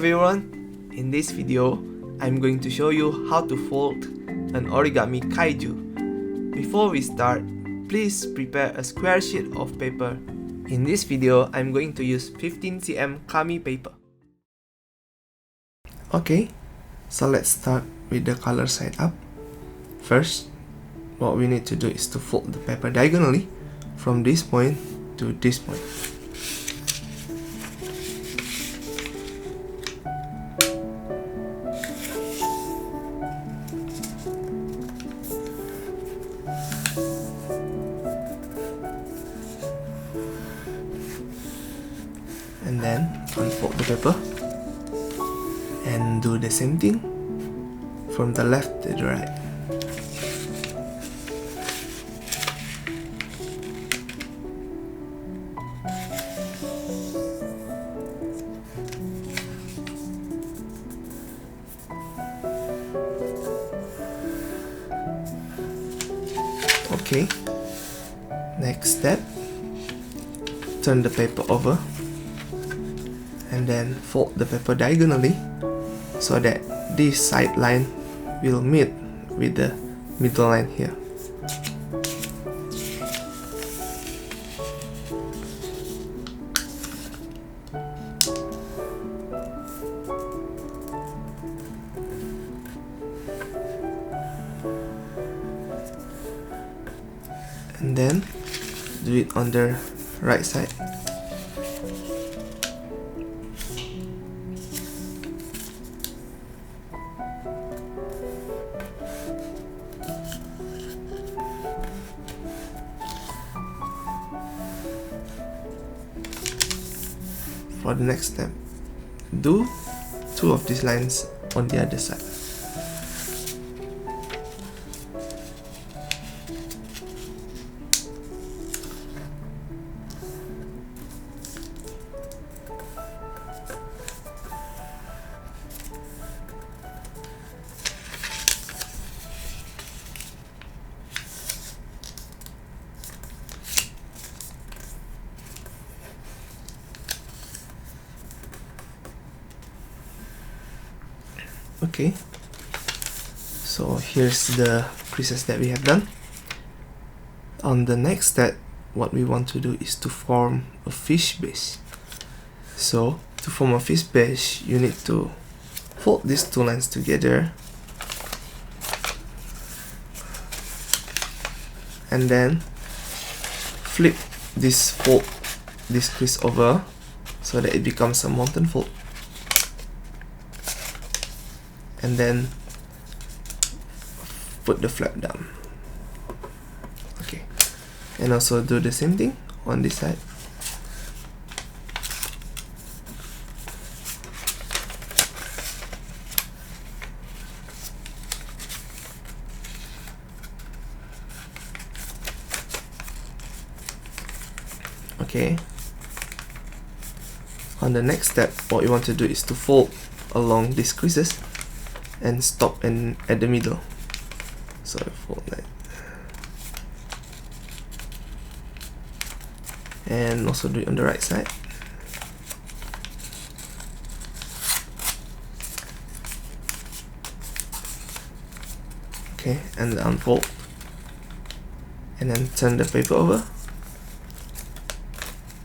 everyone! In this video, I'm going to show you how to fold an origami kaiju. Before we start, please prepare a square sheet of paper. In this video, I'm going to use 15 cm kami paper. Okay, so let's start with the color side up. First, what we need to do is to fold the paper diagonally from this point to this point. And then unfold the paper and do the same thing from the left to the right. Okay, next step, turn the paper over and then fold the paper diagonally so that this side line will meet with the middle line here. And then do it on the right side. For the next step, do two of these lines on the other side. Okay, so here's the creases that we have done. On the next step, what we want to do is to form a fish base. So to form a fish base, you need to fold these two lines together and then flip this crease over so that it becomes a mountain fold. And then put the flap down. Okay, and also do the same thing on this side. Okay, on the next step, what you want to do is to fold along these creases and stop at the middle. So I fold that. And also do it on the right side. Okay, and unfold. And then turn the paper over.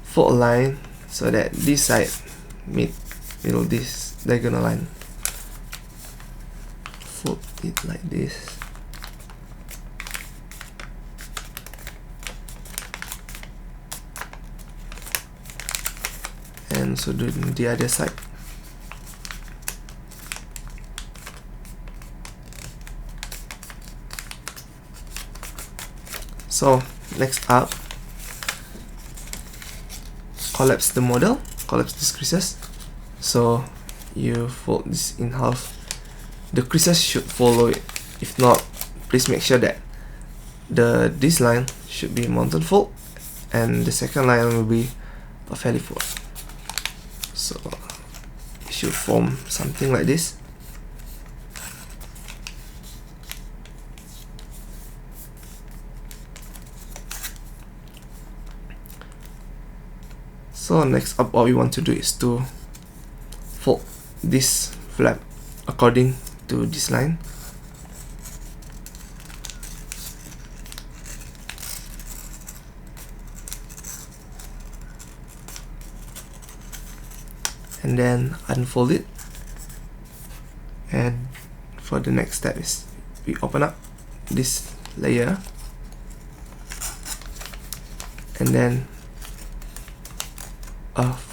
Fold a line so that this side meet this diagonal line. Fold it like this. And so do the other side. So next up, collapse the model, collapse these creases. So you fold this in half. The creases should follow it. If not, please make sure that this line should be mountain fold and the second line will be a valley fold. So it should form something like this. So next up, what we want to do is to fold this flap according to this line. And then unfold it, and for the next step is we open up this layer and then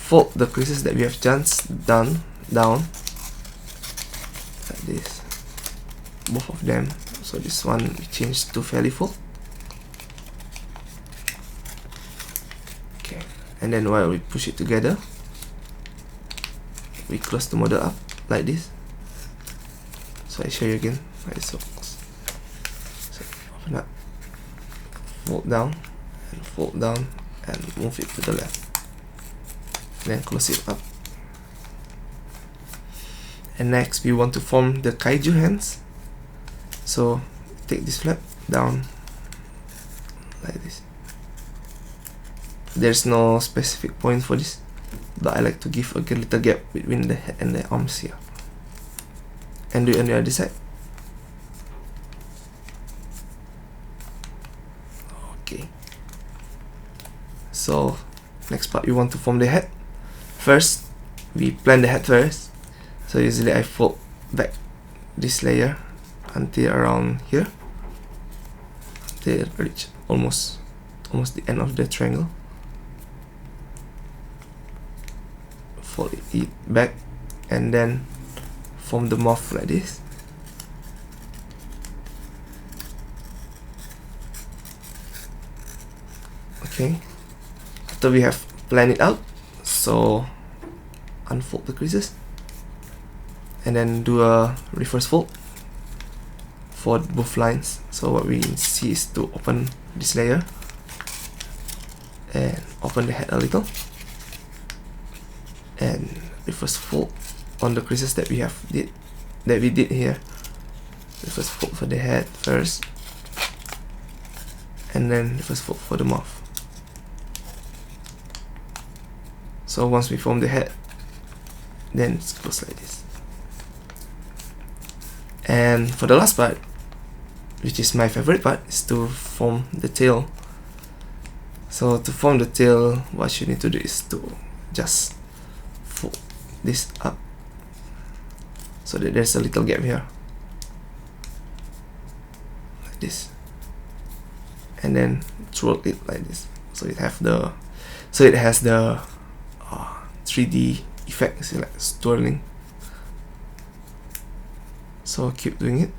fold the creases that we have just done down like this, both of them. So this one we change to fairly fold. Okay, and then while we push it together, we close the model up like this. So I show you again how this works. So open up, fold down, and move it to the left. Then close it up. And next we want to form the kaiju hands. So take this flap down like this. There's no specific point for this, but I like to give a little gap between the head and the arms here. And do it on the other side. Okay. So next part, we want to form the head. First, we plan the head first. So usually I fold back this layer until around here, until it reach almost the end of the triangle. Fold it back and then form the mouth like this. Okay, after we have planned it out, so unfold the creases and then do a reverse fold for both lines. So what we see is to open this layer and open the head a little and reverse fold on the creases that we did here. Reverse fold for the head first and then reverse fold for the mouth. So once we form the head, then it's closed like this. And for the last part, which is my favorite part, is to form the tail. So to form the tail, what you need to do is to just fold this up so that there's a little gap here like this, and then twirl it like this, so it has the 3D effect, like twirling. So keep doing it.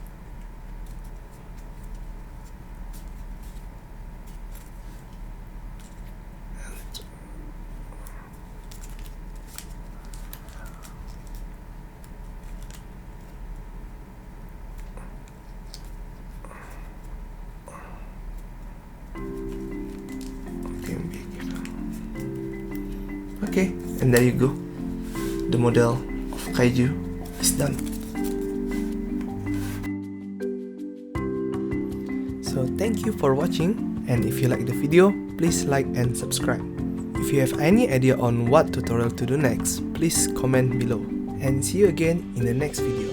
Okay, and there you go. The model of Kaiju is done. So thank you for watching, and if you like the video, please like and subscribe. If you have any idea on what tutorial to do next, please comment below. And see you again in the next video.